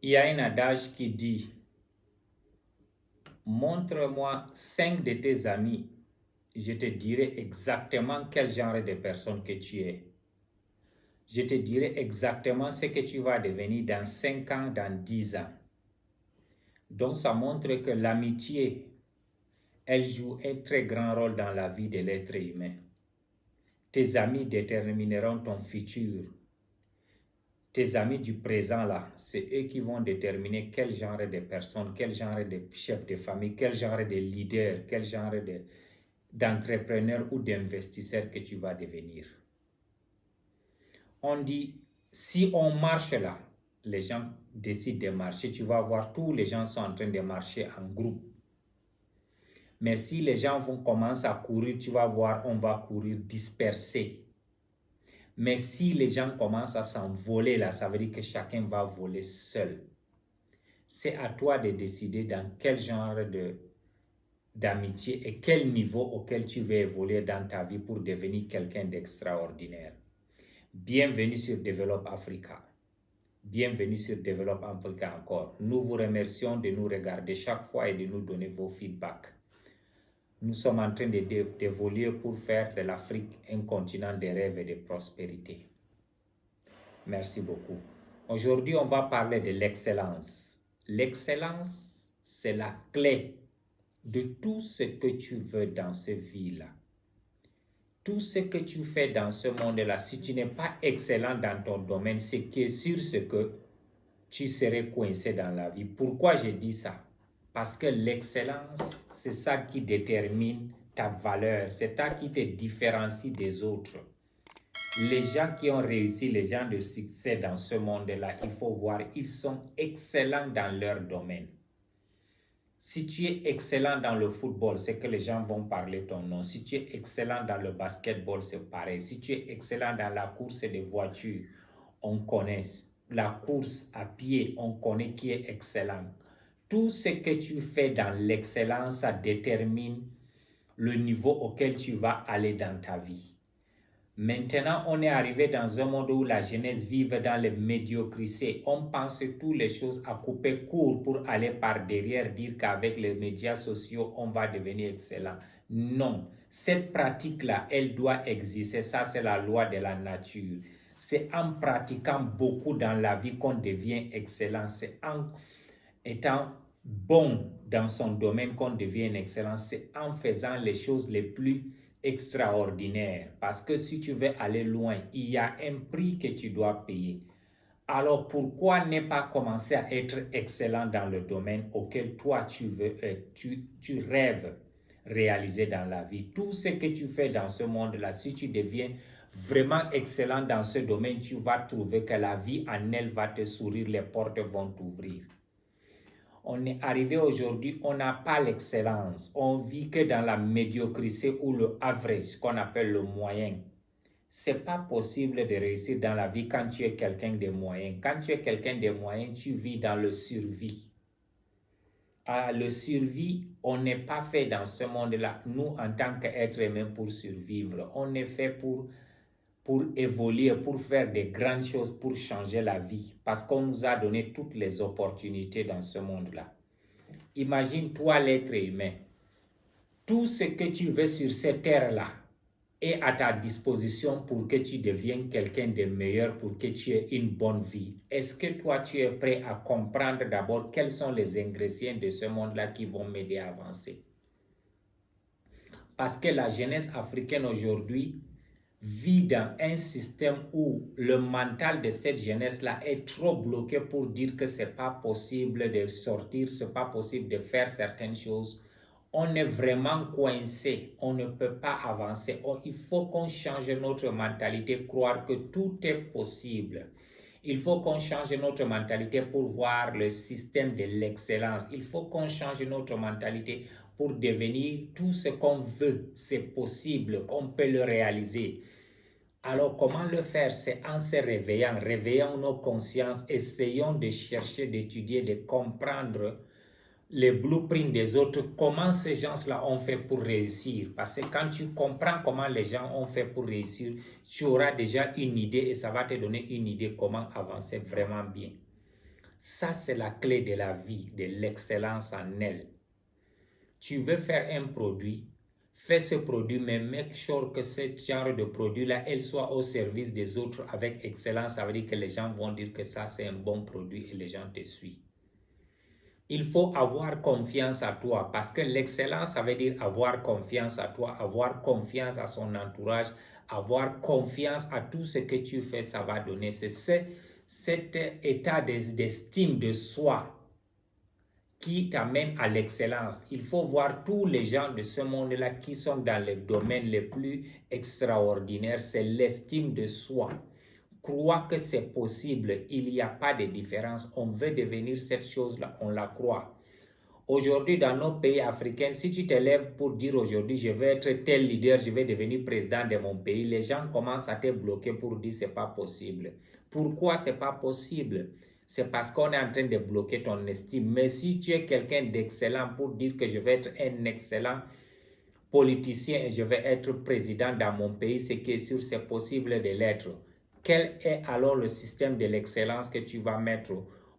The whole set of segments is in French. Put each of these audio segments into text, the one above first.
Il y a un adage qui dit, montre-moi 5 de tes amis, je te dirai exactement quel genre de personne que tu es. Je te dirai exactement ce que tu vas devenir dans 5 ans, dans 10 ans. Donc ça montre que l'amitié, elle joue un très grand rôle dans la vie de l'être humain. Tes amis détermineront ton futur. Tes amis du présent là, c'est eux qui vont déterminer quel genre de personne, quel genre de chef de famille, quel genre de leader, quel genre d'entrepreneur ou d'investisseur que tu vas devenir. On dit, si on marche là, les gens décident de marcher, tu vas voir tous les gens sont en train de marcher en groupe. Mais si les gens vont commencer à courir, tu vas voir, on va courir dispersé. Mais si les gens commencent à s'envoler là, ça veut dire que chacun va voler seul. C'est à toi de décider dans quel genre d'amitié et quel niveau auquel tu veux évoluer dans ta vie pour devenir quelqu'un d'extraordinaire. Bienvenue sur Develop Africa. Bienvenue sur Develop Africa encore. Nous vous remercions de nous regarder chaque fois et de nous donner vos feedbacks. Nous sommes en train d'évoluer pour faire de l'Afrique un continent de rêve et de prospérité. Merci beaucoup. Aujourd'hui, on va parler de l'excellence. L'excellence, c'est la clé de tout ce que tu veux dans ce vie-là. Tout ce que tu fais dans ce monde-là, si tu n'es pas excellent dans ton domaine, c'est qui est sûr c'est que tu serais coincé dans la vie. Pourquoi je dis ça? Parce que l'excellence, c'est ça qui détermine ta valeur, c'est ça qui te différencie des autres. Les gens qui ont réussi, les gens de succès dans ce monde-là, il faut voir, ils sont excellents dans leur domaine. Si tu es excellent dans le football, c'est que les gens vont parler ton nom. Si tu es excellent dans le basketball, c'est pareil. Si tu es excellent dans la course des voitures, on connaît. La course à pied, on connaît qui est excellent. Tout ce que tu fais dans l'excellence, ça détermine le niveau auquel tu vas aller dans ta vie. Maintenant, on est arrivé dans un monde où la jeunesse vive dans les médiocrités. On pense toutes les choses à couper court pour aller par derrière, dire qu'avec les médias sociaux, on va devenir excellent. Non, cette pratique-là, elle doit exister. Ça, c'est la loi de la nature. C'est en pratiquant beaucoup dans la vie qu'on devient excellent. C'est en étant bon dans son domaine qu'on devient excellent. C'est en faisant les choses les plus extraordinaire, parce que si tu veux aller loin, il y a un prix que tu dois payer. Alors pourquoi ne pas commencer à être excellent dans le domaine auquel toi tu veux, tu rêves réaliser dans la vie? Tout ce que tu fais dans ce monde-là, si tu deviens vraiment excellent dans ce domaine, tu vas trouver que la vie en elle va te sourire, les portes vont t'ouvrir. On est arrivé aujourd'hui, on n'a pas l'excellence. On vit que dans la médiocrité ou le average, qu'on appelle le moyen. C'est pas possible de réussir dans la vie quand tu es quelqu'un de moyen. Quand tu es quelqu'un de moyen, tu vis dans le survie. Le survie, on n'est pas fait dans ce monde-là, nous en tant qu'êtres humains, pour survivre. On est fait pour évoluer, pour faire des grandes choses, pour changer la vie. Parce qu'on nous a donné toutes les opportunités dans ce monde-là. Imagine-toi l'être humain. Tout ce que tu veux sur cette terre-là est à ta disposition pour que tu deviennes quelqu'un de meilleur, pour que tu aies une bonne vie. Est-ce que toi, tu es prêt à comprendre d'abord quels sont les ingrédients de ce monde-là qui vont m'aider à avancer? Parce que la jeunesse africaine aujourd'hui vit dans un système où le mental de cette jeunesse-là est trop bloqué pour dire que c'est pas possible de sortir, c'est pas possible de faire certaines choses. On est vraiment coincé, on ne peut pas avancer. Il faut qu'on change notre mentalité, croire que tout est possible. Il faut qu'on change notre mentalité pour voir le système de l'excellence. Il faut qu'on change notre mentalité pour devenir tout ce qu'on veut. C'est possible, qu'on peut le réaliser. Alors, comment le faire? C'est en se réveillant, réveillant nos consciences, essayons de chercher, d'étudier, de comprendre les blueprints des autres, comment ces gens-là ont fait pour réussir. Parce que quand tu comprends comment les gens ont fait pour réussir, tu auras déjà une idée et ça va te donner une idée comment avancer vraiment bien. Ça, c'est la clé de la vie, de l'excellence en elle. Tu veux faire un produit, fais ce produit, mais make sure que ce genre de produit-là, elle soit au service des autres avec excellence. Ça veut dire que les gens vont dire que ça, c'est un bon produit et les gens te suivent. Il faut avoir confiance à toi parce que l'excellence, ça veut dire avoir confiance à toi, avoir confiance à son entourage, avoir confiance à tout ce que tu fais, ça va donner. C'est cet état d'estime de soi qui t'amène à l'excellence. Il faut voir tous les gens de ce monde-là qui sont dans les domaines les plus extraordinaires. C'est l'estime de soi. Crois que c'est possible. Il n'y a pas de différence. On veut devenir cette chose-là. On la croit. Aujourd'hui, dans nos pays africains, si tu te lèves pour dire aujourd'hui, je vais être tel leader, je vais devenir président de mon pays, les gens commencent à te bloquer pour dire c'est pas possible. Pourquoi c'est pas possible? C'est parce qu'on est en train de bloquer ton estime. Mais si tu es quelqu'un d'excellent pour dire que je vais être un excellent politicien et je vais être président dans mon pays, c'est que sûr c'est possible de l'être. Quel est alors le système de l'excellence que tu vas mettre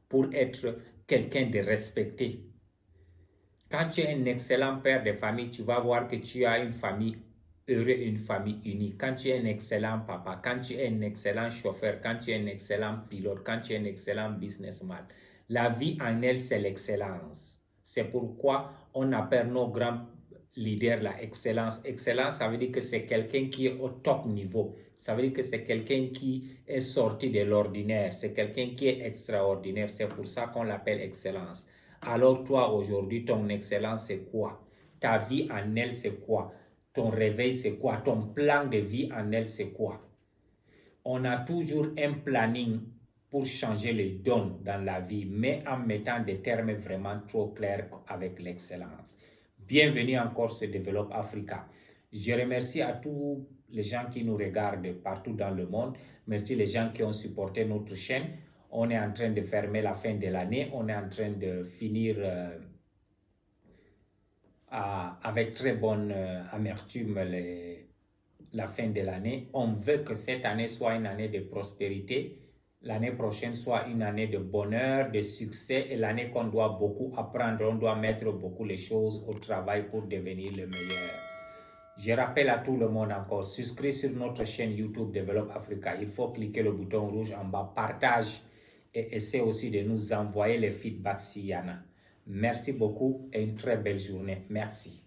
pour être quelqu'un de respecté? Quand tu es un excellent père de famille, tu vas voir que tu as une famille heureuse, une famille unie. Quand tu es un excellent papa, quand tu es un excellent chauffeur, quand tu es un excellent pilote, quand tu es un excellent businessman, la vie en elle, c'est l'excellence. C'est pourquoi on appelle nos grands leaders la excellence. Excellence, ça veut dire que c'est quelqu'un qui est au top niveau. Ça veut dire que c'est quelqu'un qui est sorti de l'ordinaire. C'est quelqu'un qui est extraordinaire. C'est pour ça qu'on l'appelle excellence. Alors toi, aujourd'hui, ton excellence, c'est quoi? Ta vie en elle, c'est quoi? Ton réveil, c'est quoi? Ton plan de vie en elle, c'est quoi? On a toujours un planning pour changer les dons dans la vie, mais en mettant des termes vraiment trop clairs avec l'excellence. Bienvenue encore sur Develop Africa. Je remercie à tous les gens qui nous regardent partout dans le monde. Merci les gens qui ont supporté notre chaîne. On est en train de fermer la fin de l'année. On est en train de finir avec très bonne amertume la fin de l'année. On veut que cette année soit une année de prospérité. L'année prochaine soit une année de bonheur, de succès. Et l'année qu'on doit beaucoup apprendre, on doit mettre beaucoup les choses au travail pour devenir le meilleur. Je rappelle à tout le monde encore, souscris sur notre chaîne YouTube Develop Africa. Il faut cliquer le bouton rouge en bas, partage et essaie aussi de nous envoyer les feedbacks s'il y en a. Merci beaucoup et une très belle journée. Merci.